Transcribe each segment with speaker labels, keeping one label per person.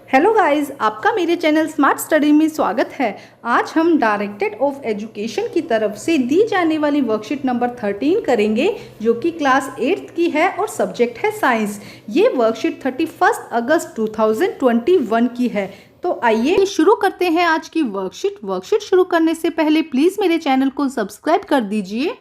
Speaker 1: Hello guys, आपका मेरे channel smart study में स्वागत है। आज हम डायरेक्टरेट ऑफ एजुकेशन की तरफ से दी जाने वाली वर्कशीट नंबर 13 करेंगे, जो कि क्लास 8th की है और सब्जेक्ट है साइंस। ये वर्कशीट 31 अगस्त 2021 की है। तो आइए शुरू करते हैं आज की वर्कशीट शुरू करने से पहले प्लीज़ मेरे चैनल को सब्सक्राइब कर दीजिए।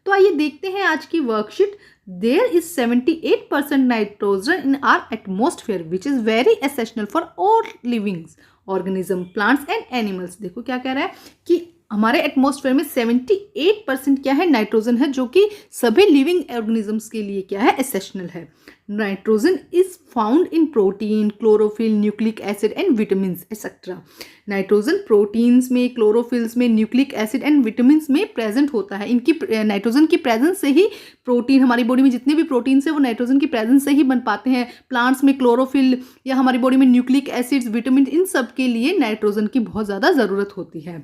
Speaker 1: तो आइए देखते हैं आज की worksheet. There is 78% nitrogen in our atmosphere, which is very essential for all living organism, plants and animals। देखो क्या कह रहा है कि हमारे एटमॉस्फेयर में 78% क्या है, नाइट्रोजन है, जो कि सभी लिविंग ऑर्गेनिजम्स के लिए क्या है, एसेंशियल है। Nitrogen is found in protein, chlorophyll, nucleic acid and vitamin etcetera. Nitrogen proteins में, क्लोरोफिल्स में, न्यूक्लिक एसिड एंड विटामिन में प्रेजेंट होता है। इनकी नाइट्रोजन की प्रेजेंस से ही प्रोटीन, हमारी बॉडी में जितने भी प्रोटीन्स है वो नाइट्रोजन की प्रेजेंस से ही बन पाते हैं। प्लांट्स में क्लोरोफिल या हमारी बॉडी में न्यूक्लिक एसिड्स, विटामिन, इन सब के लिए नाइट्रोजन की बहुत ज़्यादा ज़रूरत होती है।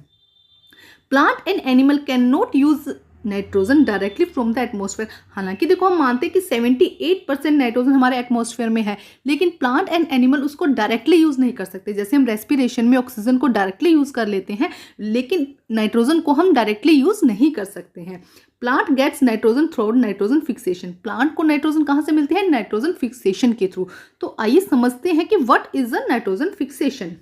Speaker 1: Plant and animal can not use nitrogen directly from the atmosphere. हालांकि देखो हम मानते हैं कि 78% नाइट्रोजन हमारे एटमॉस्फेयर में है, लेकिन प्लांट एंड एनिमल उसको डायरेक्टली यूज नहीं कर सकते। जैसे हम रेस्पिरेशन में ऑक्सीजन को डायरेक्टली यूज कर लेते हैं, लेकिन नाइट्रोजन को हम डायरेक्टली यूज नहीं कर सकते हैं। Plant gets nitrogen through nitrogen fixation. Plant को नाइट्रोजन कहाँ से मिलती है, नाइट्रोजन फिक्सेशन के थ्रू। तो आइए समझते हैं कि what is a nitrogen fixation.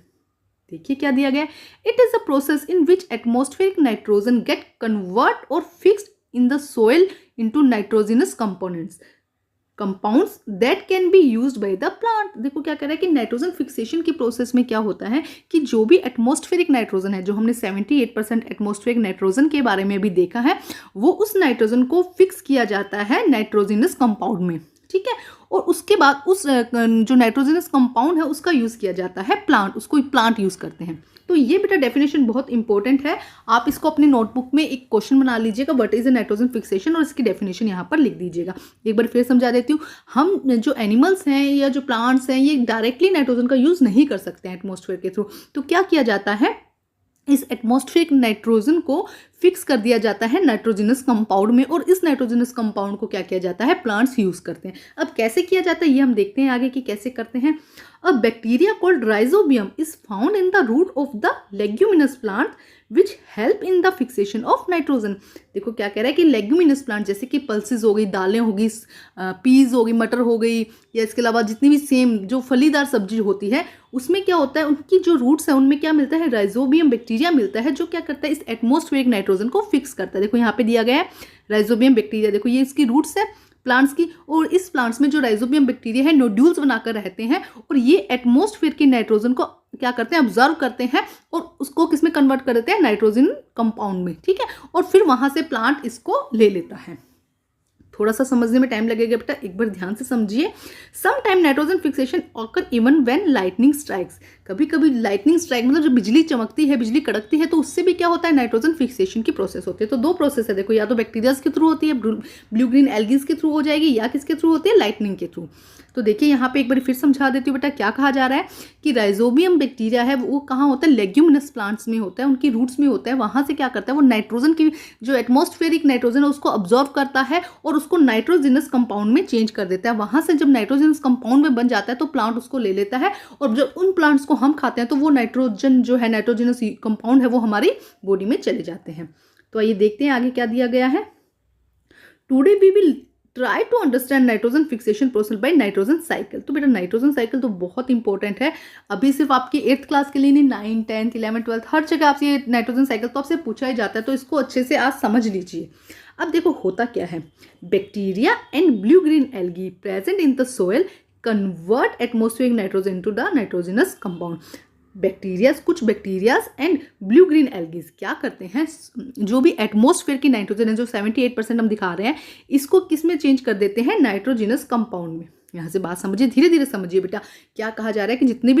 Speaker 1: देखिए क्या दिया गया है। It is a process in which atmospheric nitrogen get convert और fixed in the soil into nitrogenous compounds that can be used by the plant. देखो क्या कह रहा है कि नाइट्रोजन फिक्सेशन की प्रोसेस में क्या होता है कि जो भी एटमॉस्फेरिक नाइट्रोजन है, जो हमने 78% एटमॉस्फेरिक नाइट्रोजन के बारे में भी देखा है, वो उस नाइट्रोजन को फिक्स किया जाता है नाइट्रोजिनस कंपाउंड में, ठीक है। और उसके बाद उस जो नाइट्रोजनस कंपाउंड है उसका यूज किया जाता है प्लांट, उसको प्लांट यूज करते हैं। तो ये बेटा डेफिनेशन बहुत इंपॉर्टेंट है, आप इसको अपनी नोटबुक में एक क्वेश्चन बना लीजिएगा, what is a nitrogen fixation, और इसकी डेफिनेशन यहाँ पर लिख दीजिएगा। एक बार फिर समझा देती हूँ। हम जो एनिमल्स हैं या जो प्लांट्स हैं, ये डायरेक्टली नाइट्रोजन का यूज नहीं कर सकते हैं एटमॉस्फेयर के थ्रू। तो क्या किया जाता है, इस एटमॉस्फेरिक नाइट्रोजन को फिक्स कर दिया जाता है नाइट्रोजनस कंपाउंड में, और इस नाइट्रोजनस कंपाउंड को क्या किया जाता है, प्लांट्स यूज करते हैं। अब कैसे किया जाता है ये हम देखते हैं आगे कि कैसे करते हैं। Uh bacteria called rhizobium is found in the root of the leguminous plant which help in the fixation of nitrogen. देखो क्या कह रहा है कि लेग्यूमिनस प्लांट जैसे कि पल्सेस हो गई, दालें हो गई, पीज हो गई, मटर हो गई, या इसके अलावा जितनी भी सेम जो फलीदार सब्जी होती है, उसमें क्या होता है, उनकी जो रूट्स है उनमें क्या मिलता है, राइजोबियम बैक्टीरिया मिलता है, जो क्या करता है, इस एटमॉस्फेरिक नाइट्रोजन को फिक्स करता है। देखो यहाँ पे दिया गया है राइजोबियम बैक्टीरिया, देखो ये इसकी रूट्स है प्लांट्स की, और इस प्लांट्स में जो राइजोबियम बैक्टीरिया है नोड्यूल्स बनाकर रहते हैं, और ये एटमॉस्फेयर के नाइट्रोजन को क्या करते हैं, ऑब्जर्व करते हैं, और उसको किसमें कन्वर्ट कर देते हैं, नाइट्रोजन कंपाउंड में, ठीक है। और फिर वहां से प्लांट इसको ले लेता है। थोड़ा सा समझने में टाइम लगेगा बेटा, एक बार ध्यान से समझिए। Some time nitrogen fixation occur even when lightning strikes. कभी कभी लाइटनिंग स्ट्राइक मतलब जब बिजली चमकती है, बिजली कड़कती है, तो उससे भी क्या होता है, नाइट्रोजन फिक्सेशन की प्रोसेस होती है। तो दो प्रोसेस है, देखो, या तो बैक्टीरियाज के थ्रू होती है, ब्लू ग्रीन एल्गीज के थ्रू हो जाएगी, या किसके थ्रू होती है, लाइटनिंग के थ्रू। तो देखिए यहाँ पे एक बार फिर समझा देती हूँ बेटा, क्या कहा जा रहा है कि राइजोबियम बैक्टीरिया है वो कहाँ होता है, लेग्यूमिनस प्लांट्स में होता है, उनकी रूट्स में होता है। वहां से क्या करता है, वो नाइट्रोजन की जो एटमॉस्फेरिक नाइट्रोजन है उसको ऑब्जॉर्व करता है और उसको नाइट्रोजिनस कंपाउंड में चेंज कर देता है। वहां से जब नाइट्रोजिनस कंपाउंड में बन जाता है तो प्लांट उसको ले लेता है, और जब उन प्लांट्स को हम खाते हैं तो वो नाइट्रोजन जो है, नाइट्रोजिनस कंपाउंड है, वो हमारी बॉडी में चले जाते हैं। तो आइए देखते हैं आगे क्या दिया गया है। Today we will try to understand nitrogen fixation process by nitrogen cycle. तो बेटा नाइट्रोजन साइकिल तो बहुत इंपॉर्टेंट है, अभी सिर्फ आपकी 8th क्लास के लिए नहीं, 9, 10, 11, 12 हर जगह आपसे ये नाइट्रोजन साइकिल तो आपसे पूछा ही जाता है, तो इसको अच्छे से आज समझ लीजिए। अब देखो होता क्या है, bacteria and blue green algae present in the soil convert atmospheric nitrogen into the nitrogenous compound. कुछ bacterias and blue green algaes क्या करते हैं, जो भी एटमॉस्फेयर की नाइट्रोजन है, जो 78% हम दिखा रहे हैं, इसको किस में चेंज कर देते हैं, नाइट्रोजिनस कंपाउंड में। यहाँ से बात समझिए, धीरे धीरे समझिए बेटा। क्या कहा जा रहा है कि जितने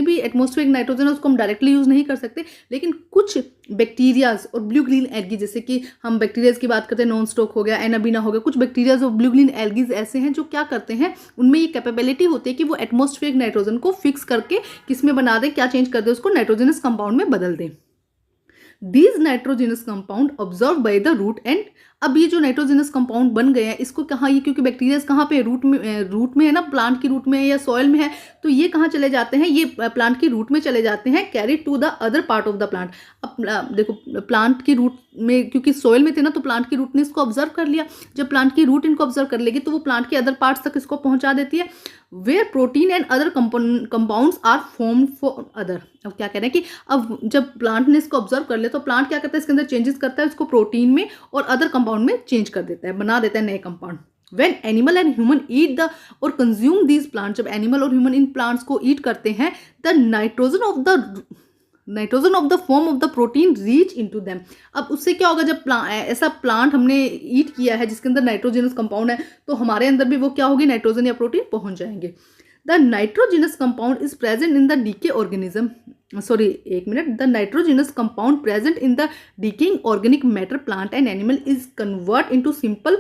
Speaker 1: भी एटमॉस्फेरिक नाइट्रोजन है उसको हम डायरेक्टली यूज नहीं कर सकते, लेकिन कुछ बैक्टीरियाज और ब्लू ग्रीन एल्गी, जैसे कि हम बैक्टीरियाज की बात करते हैं, नॉन स्टॉक हो गया, एनाबीना हो गया, कुछ बैक्टीरियाज और ब्लू ग्रीन एल्गीज ऐसे हैं जो क्या करते हैं, उनमें ये कैपेबिलिटी होती है कि वो एटमॉस्फेरिक नाइट्रोजन को फिक्स करके किस में बना दे, क्या चेंज कर दे, उसको नाइट्रोजनस कंपाउंड में बदल दे। These nitrogenous compound absorbed by the root and अब ये जो नाइट्रोजनस कंपाउंड बन गए हैं, इसको कहाँ, ये क्योंकि बैक्टीरिया कहाँ पे, रूट में है ना, प्लांट की रूट में या सॉइल में है, तो ये कहाँ चले जाते हैं, ये प्लांट की रूट में चले जाते हैं, carry to the other part of the plant. अब देखो प्लांट की रूट में, क्योंकि सॉइल में थे ना, तो प्लांट की रूट ने इसको ऑब्जर्व कर लिया। जब प्लांट की रूट इनको ऑब्जर्व कर लेगी तो वो प्लांट के अदर पार्ट्स तक इसको पहुंचा देती है, where protein and other compounds are formed for other. अब क्या कह रहे हैं कि अब जब प्लांट ने इसको ऑब्जर्व कर लिया तो प्लांट क्या करता है, इसके अंदर चेंजेस करता है, इसको प्रोटीन में और अदर कंपाउंड में चेंज कर देता है, बना देता है नए compound. When animal and human eat the or consume these plants, जब एनिमल और ह्यूमन इन प्लांट्स को ईट करते हैं, the nitrogen of the form of the protein reach into them। अब उससे क्या होगा, जब ऐसा प्लांट हमने ईट किया है जिसके अंदर नाइट्रोजनस कंपाउंड है, तो हमारे अंदर भी वो क्या होगी, नाइट्रोजन या प्रोटीन पहुंच जाएंगे। The nitrogenous compound is present in the decay organism, the nitrogenous compound present in the decaying organic matter plant and animal is converted into simple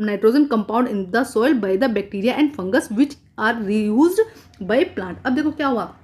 Speaker 1: nitrogen compound in the soil by the bacteria and fungus which are reused by plant। अब देखो क्या हुआ,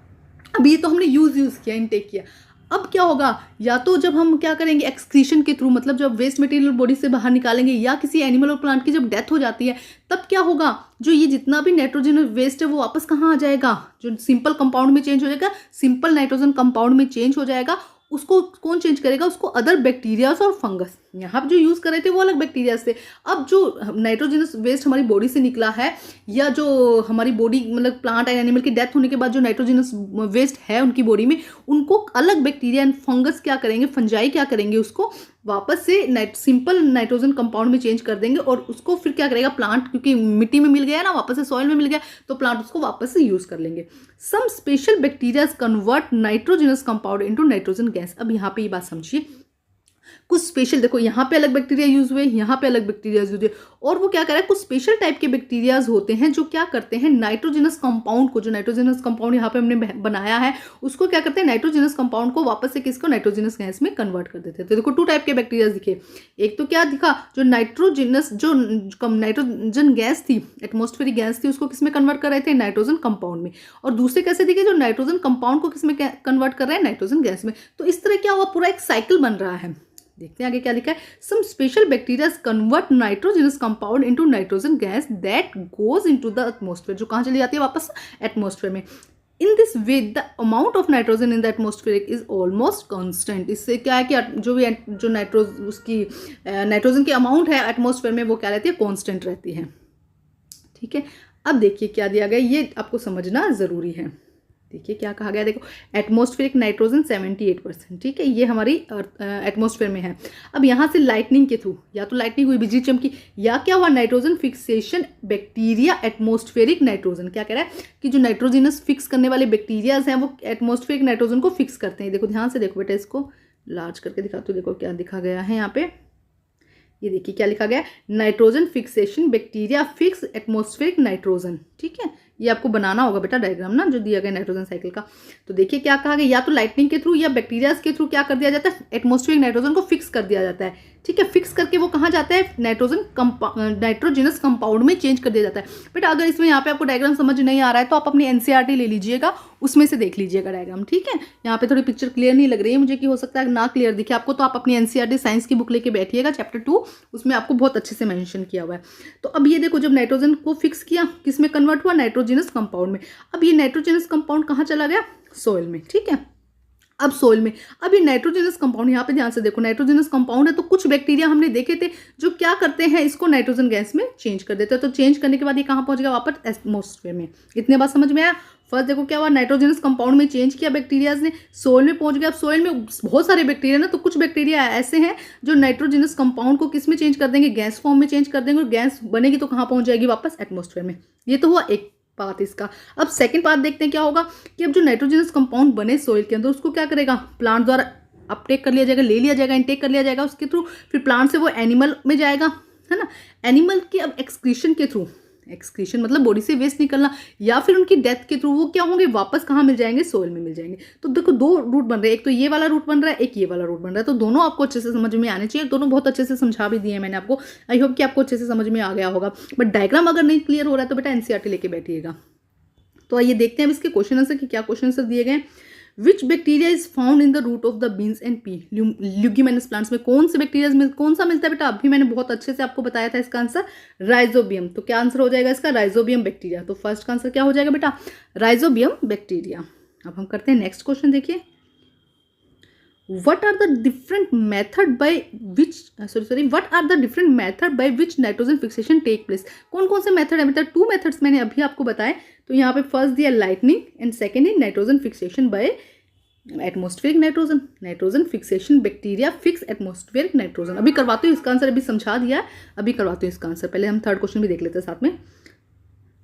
Speaker 1: अब ये तो हमने use किया, intake किया। अब क्या होगा, या तो जब हम क्या करेंगे एक्सक्रीशन के थ्रू, मतलब जब वेस्ट मटेरियल बॉडी से बाहर निकालेंगे, या किसी एनिमल और प्लांट की जब डेथ हो जाती है, तब क्या होगा, जो ये जितना भी नाइट्रोजन वेस्ट है वो वापस कहाँ आ जाएगा, जो सिंपल कंपाउंड में चेंज हो जाएगा, सिंपल नाइट्रोजन कंपाउंड में चेंज हो जाएगा। उसको कौन चेंज करेगा, उसको अदर बैक्टीरियाज और फंगस। यहाँ पे जो यूज़ कर रहे थे वो अलग बैक्टीरिया से। अब जो नाइट्रोजनस वेस्ट हमारी बॉडी से निकला है, या जो हमारी बॉडी मतलब प्लांट एंड एनिमल की डेथ होने के बाद जो नाइट्रोजनस वेस्ट है उनकी बॉडी में, उनको अलग बैक्टीरिया एंड फंगस क्या करेंगे, फंजाई क्या करेंगे, उसको वापस से सिंपल नाइट्रोजन कंपाउंड में चेंज कर देंगे, और उसको फिर क्या करेगा प्लांट, क्योंकि मिट्टी में मिल गया ना, वापस से सॉइल में मिल गया, तो प्लांट उसको वापस से यूज कर लेंगे। Some special bacteria convert nitrogenous compound into nitrogen gas. अब यहाँ पे ये बात समझिए, कुछ स्पेशल, देखो यहाँ पे अलग बैक्टीरिया यूज हुए, यहाँ पे अलग बैक्टीरिया यूज हुए, और वो क्या कर रहा है, कुछ स्पेशल टाइप के बैक्टीरियाज होते हैं जो क्या करते हैं, नाइट्रोजनस कंपाउंड को, जो नाइट्रोजनस कंपाउंड यहाँ पे हमने बनाया है, उसको क्या करते हैं, नाइट्रोजनस कंपाउंड को वापस से किसको, नाइट्रोजनस गैस में कन्वर्ट कर देते हैं। तो देखो 2 टाइप के बैक्टीरिया दिखे, एक तो क्या दिखा, जो नाइट्रोजन गैस थी, एटमॉस्फेरिक गैस थी, उसको किसमें कन्वर्ट कर रहे थे, नाइट्रोजन कंपाउंड में। और दूसरे कैसे दिखे, जो नाइट्रोजन कंपाउंड को किसमें कन्वर्ट कर रहे हैं, नाइट्रोजन गैस में। तो इस तरह क्या हुआ, पूरा एक साइकिल बन रहा है। देखते हैं आगे क्या लिखा है, some special bacteria convert nitrogenous compound into nitrogen gas that goes into the atmosphere, जो कहाँ चली जाती है, वापस एटमॉस्फेयर में। In this way the amount of nitrogen in the atmosphere is almost constant. इससे क्या है कि जो नाइट्रोजन की अमाउंट है एटमॉस्फेयर में, वो क्या रहती है, कांस्टेंट रहती है। ठीक है, अब देखिए क्या दिया गया, ये आपको समझना जरूरी है। देखिए क्या कहा गया, देखो एटमॉस्फेरिक नाइट्रोजन 78%, ठीक है, ये हमारी एटमॉस्फेयर में है। अब यहाँ से लाइटनिंग के थ्रू, या तो लाइटनिंग हुई, बिजली चमकी, या क्या हुआ, nitrogen fixation bacteria atmospheric nitrogen. क्या कह रहा है कि जो नाइट्रोजनस फिक्स करने वाले बैक्टीरियाज हैं वो एटमॉस्फेरिक नाइट्रोजन को फिक्स करते हैं। देखो ध्यान से देखो बेटा, इसको लार्ज करके दिखाते हो, देखो क्या दिखा गया है यहाँ पे, ये देखिए क्या लिखा गया है, nitrogen fixation bacteria fix atmospheric nitrogen. ठीक है, ये आपको बनाना होगा बेटा डायग्राम ना, जो दिया गया नाइट्रोजन साइकिल का। तो देखिए क्या कहा गया, या तो लाइटनिंग के थ्रू या बैक्टीरियाज के थ्रू क्या कर दिया जाता है, एटमॉस्फेरिक नाइट्रोजन को फिक्स कर दिया जाता है। ठीक है, फिक्स करके वो कहाँ जाता है, नाइट्रोजनस कंपाउंड में चेंज कर दिया जाता है। बेटा अगर इसमें यहाँ पे आपको डायग्राम समझ नहीं आ रहा है तो आप अपनी एनसीईआरटी ले लीजिएगा, उसमें से देख लीजिएगा डायग्राम। ठीक है, यहाँ पे थोड़ी पिक्चर क्लियर नहीं लग रही है मुझे, कि हो सकता है ना क्लियर दिखे आपको, तो आप अपनी एनसीईआरटी साइंस की बुक लेके बैठिएगा, चैप्टर 2, उसमें आपको बहुत अच्छे से मेंशन किया हुआ है। तो अब ये देखो, जब नाइट्रोजन को फिक्स किया, किस में कन्वर्ट हुआ, नाइट्रोजनस कंपाउंड में। अब ये नाइट्रोजनस कंपाउंड कहाँ चला गया, सॉइल में। ठीक है, अब सोइल में, अब ये नाइट्रोजनस कंपाउंड, यहाँ पे ध्यान से देखो, नाइट्रोजनस कंपाउंड है, तो कुछ बैक्टीरिया हमने देखे थे जो क्या करते हैं, इसको नाइट्रोजन गैस में चेंज कर देते हैं। तो चेंज करने के बाद ये कहाँ पहुंच गया, वापस एटमॉस्फेयर में। इतने बात समझ में आया। फर्स्ट देखो क्या हुआ, नाइट्रोजनस कंपाउंड में चेंज किया बैक्टीरियाज ने, सोइल में पहुंच गया। अब सोइल में बहुत सारे बैक्टीरिया ना, तो कुछ बैक्टीरिया ऐसे हैं जो नाइट्रोजनस कंपाउंड को किस में चेंज कर देंगे, गैस फॉर्म में चेंज कर देंगे, और गैस बनेगी तो कहाँ पहुंच जाएगी, वापस एटमॉस्फेयर में। ये तो हुआ एक पार्ट इसका। अब सेकंड पार्ट देखते हैं क्या होगा, कि अब जो नाइट्रोजनस कंपाउंड बने सोइल के अंदर, उसको क्या करेगा, प्लांट द्वारा अपटेक कर लिया जाएगा, ले लिया जाएगा, इनटेक कर लिया जाएगा उसके थ्रू, फिर प्लांट से वो एनिमल में जाएगा, है ना। एनिमल के अब एक्सक्रीशन के थ्रू, एक्सक्रीशन मतलब बॉडी से वेस्ट निकलना, या फिर उनकी डेथ के थ्रू वो क्या होंगे, वापस कहाँ मिल जाएंगे, सोइल में मिल जाएंगे। तो देखो 2 रूट बन रहे हैं, एक तो ये वाला रूट बन रहा है, एक ये वाला रूट बन रहा है। तो दोनों आपको अच्छे से समझ में आने चाहिए, दोनों बहुत अच्छे से समझा भी दिए हैं मैंने आपको। आई होप कि आपको अच्छे से समझ में आ गया होगा। बट डायग्राम अगर नहीं क्लियर हो रहा है तो बेटा एनसीईआरटी लेके बैठिएगा। तो आइए देखते हैं अब इसके क्वेश्चन आंसर कि क्या क्वेश्चन आंसर दिए गए। Which bacteria is found in the root of the beans and pea. Leguminous plants में कौन से बैक्टीरिया में कौन सा मिलता है बेटा, अभी मैंने बहुत अच्छे से आपको बताया था इसका आंसर राइजोबियम। तो क्या आंसर हो जाएगा इसका, राइजोबियम बैक्टीरिया। तो फर्स्ट का आंसर क्या हो जाएगा बेटा, राइजोबियम बैक्टीरिया। अब हम करते हैं नेक्स्ट क्वेश्चन, देखिए what are the different method by which what are the different method by which nitrogen fixation take place। कौन कौन से मेथड है बेटा, 2 मेथड्स मैंने अभी आपको बताए। तो यहाँ पे फर्स्ट दिया लाइटनिंग एंड सेकेंड है nitrogen fixation by atmospheric nitrogen. Nitrogen fixation bacteria fix atmospheric nitrogen. अभी करवाते हो इसका आंसर, अभी समझा दिया, अभी करवाते हो इसका आंसर। पहले हम थर्ड क्वेश्चन भी देख लेते हैं साथ में।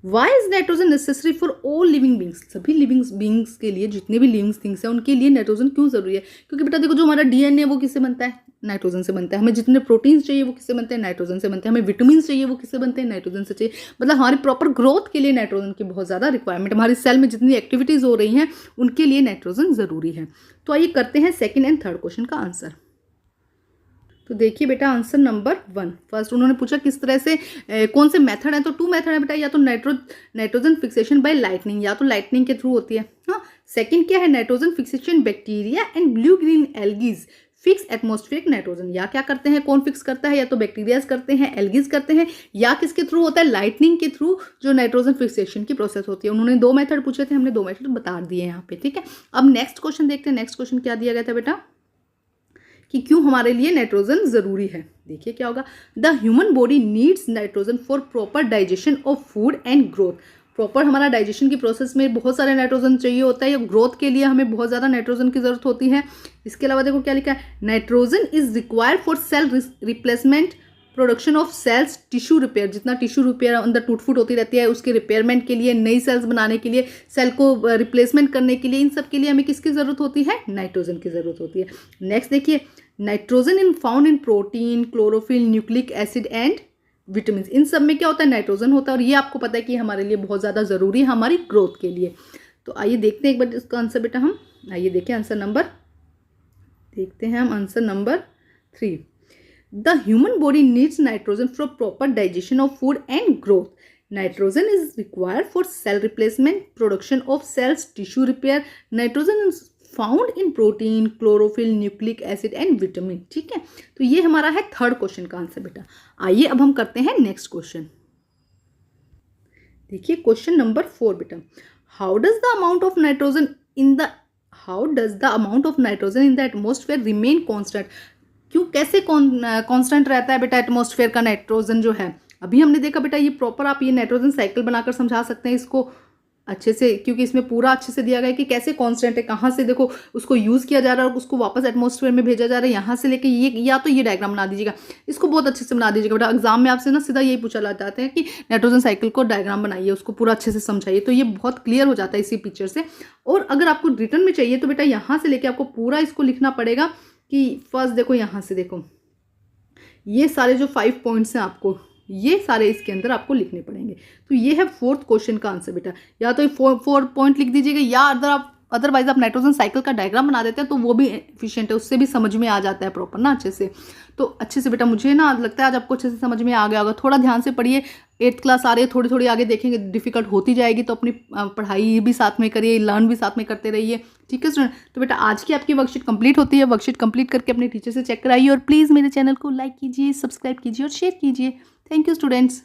Speaker 1: Why is nitrogen necessary for all living beings. सभी लिविंग बींग्स के लिए, जितने भी लिविंग थिंग्स हैं उनके लिए नाइट्रोजन क्यों जरूरी है, क्योंकि बेटा देखो जो हमारा डीएनए वो किससे बनता है, नाइट्रोजन से बनता है। हमें जितने प्रोटीन्स चाहिए वो किससे बनते हैं, नाइट्रोजन से बनते हैं। हमें विटामिन चाहिए वो किससे बनते हैं, नाइट्रोजन से चाहिए। मतलब हमारी प्रॉपर ग्रोथ के लिए नाइट्रोजन की बहुत ज़्यादा रिक्वायरमेंट, हमारी सेल में जितनी एक्टिविटीज़ हो रही हैं उनके लिए नाइट्रोजन ज़रूरी है। तो आइए करते हैं सेकेंड एंड थर्ड क्वेश्चन का आंसर। तो देखिए बेटा आंसर नंबर 1, फर्स्ट उन्होंने पूछा किस तरह से कौन से मेथड है। तो 2 मेथड है बेटा, या तो नाइट्रोजन फिक्सेशन बाय लाइटनिंग, या तो लाइटनिंग के थ्रू होती है। हाँ, सेकंड क्या है, nitrogen fixation bacteria and blue green algae fix atmospheric nitrogen. या क्या करते हैं, कौन फिक्स करता है, या तो बैक्टीरियाज करते हैं, एल्गीज करते हैं, या किसके थ्रू होता है, लाइटनिंग के थ्रू जो नाइट्रोजन फिक्सेशन की प्रोसेस होती है। उन्होंने 2 मेथड पूछे थे, हमने 2 मेथड बता दिए यहाँ पे, ठीक है। अब नेक्स्ट क्वेश्चन देखते हैं। नेक्स्ट क्वेश्चन क्या दिया गया था बेटा, कि क्यों हमारे लिए नाइट्रोजन जरूरी है। देखिए क्या होगा, the human body needs nitrogen for proper digestion of food and growth. Proper हमारा डाइजेशन की प्रोसेस में बहुत सारे नाइट्रोजन चाहिए होता है, या ग्रोथ के लिए हमें बहुत ज़्यादा नाइट्रोजन की जरूरत होती है। इसके अलावा देखो क्या लिखा है, nitrogen is required for cell replacement, production of cells, tissue repair. जितना टिश्यू रिपेयर अंदर टूट फूट होती रहती है उसके रिपेयरमेंट के लिए, नई सेल्स बनाने के लिए, सेल को रिप्लेसमेंट करने के लिए, इन सब के लिए हमें किसकी ज़रूरत होती है, नाइट्रोजन की ज़रूरत होती है। नेक्स्ट देखिए, nitrogen in found in protein, chlorophyll, nucleic acid and vitamin. इन सब में क्या होता है, नाइट्रोजन होता है। और ये आपको पता है कि हमारे लिए बहुत ज़्यादा ज़रूरी है हमारी ग्रोथ के लिए। तो आइए देखते हैं एक बार इसका आंसर बेटा हम। आइए देखें आंसर नंबर, देखते हैं हम answer number 3। The human body needs nitrogen for proper digestion of food and growth. Nitrogen is required for cell replacement, production of cells, tissue repair. Nitrogen is found in protein, chlorophyll, nucleic acid and vitamin. ठीक है, तो ये हमारा है third question का answer बेटा। आइए अब हम करते हैं नेक्स्ट क्वेश्चन। देखिए क्वेश्चन नंबर 4 बेटा, how does the amount of nitrogen in the atmosphere remain constant. क्यों, कैसे कांस्टेंट रहता है बेटा एटमॉस्फेयर का नाइट्रोजन जो है। अभी हमने देखा बेटा, ये प्रॉपर आप ये नाइट्रोजन साइकिल बनाकर समझा सकते हैं इसको अच्छे से, क्योंकि इसमें पूरा अच्छे से दिया गया है कि कैसे कांस्टेंट है, कहाँ से देखो उसको यूज़ किया जा रहा है और उसको वापस एटमॉस्फेयर में भेजा जा रहा है, यहाँ से लेके ये, या तो ये डायग्राम बना दीजिएगा, इसको बहुत अच्छे से बना दीजिएगा बेटा। एग्जाम में आपसे ना सीधा यही पूछा जाता है कि नाइट्रोजन साइकिल को डायग्राम बनाइए, उसको पूरा अच्छे से समझाइए, तो ये बहुत क्लियर हो जाता है इसी पिक्चर से। और अगर आपको रिटर्न में चाहिए तो बेटा यहाँ से लेके आपको पूरा इसको लिखना पड़ेगा कि फर्स्ट देखो, यहाँ से देखो ये सारे जो 5 पॉइंट्स हैं आपको ये सारे इसके अंदर आपको लिखने पड़ेंगे। तो ये है 4th क्वेश्चन का आंसर बेटा। या तो 4 पॉइंट लिख दीजिएगा, या अदरवाइज आप नाइट्रोजन साइकिल का डायग्राम बना देते हैं तो वो भी एफिशिएंट है, उससे भी समझ में आ जाता है प्रॉपर ना अच्छे से। तो अच्छे से बेटा मुझे ना लगता है आज आपको अच्छे से समझ में आ गया होगा। थोड़ा ध्यान से पढ़िए, 8th क्लास आ रही है, थोड़ी थोड़ी आगे देखेंगे डिफिकल्ट होती जाएगी, तो अपनी पढ़ाई भी साथ में करिए, लर्न भी साथ में करते रहिए, ठीक है स्टूडेंट। तो बेटा आज की आपकी वर्कशीट कंप्लीट होती है, वर्कशीट कंप्लीट करके अपने टीचर से चेक कराइए और प्लीज़ मेरे चैनल को लाइक कीजिए, सब्सक्राइब कीजिए और शेयर कीजिए। Thank you students.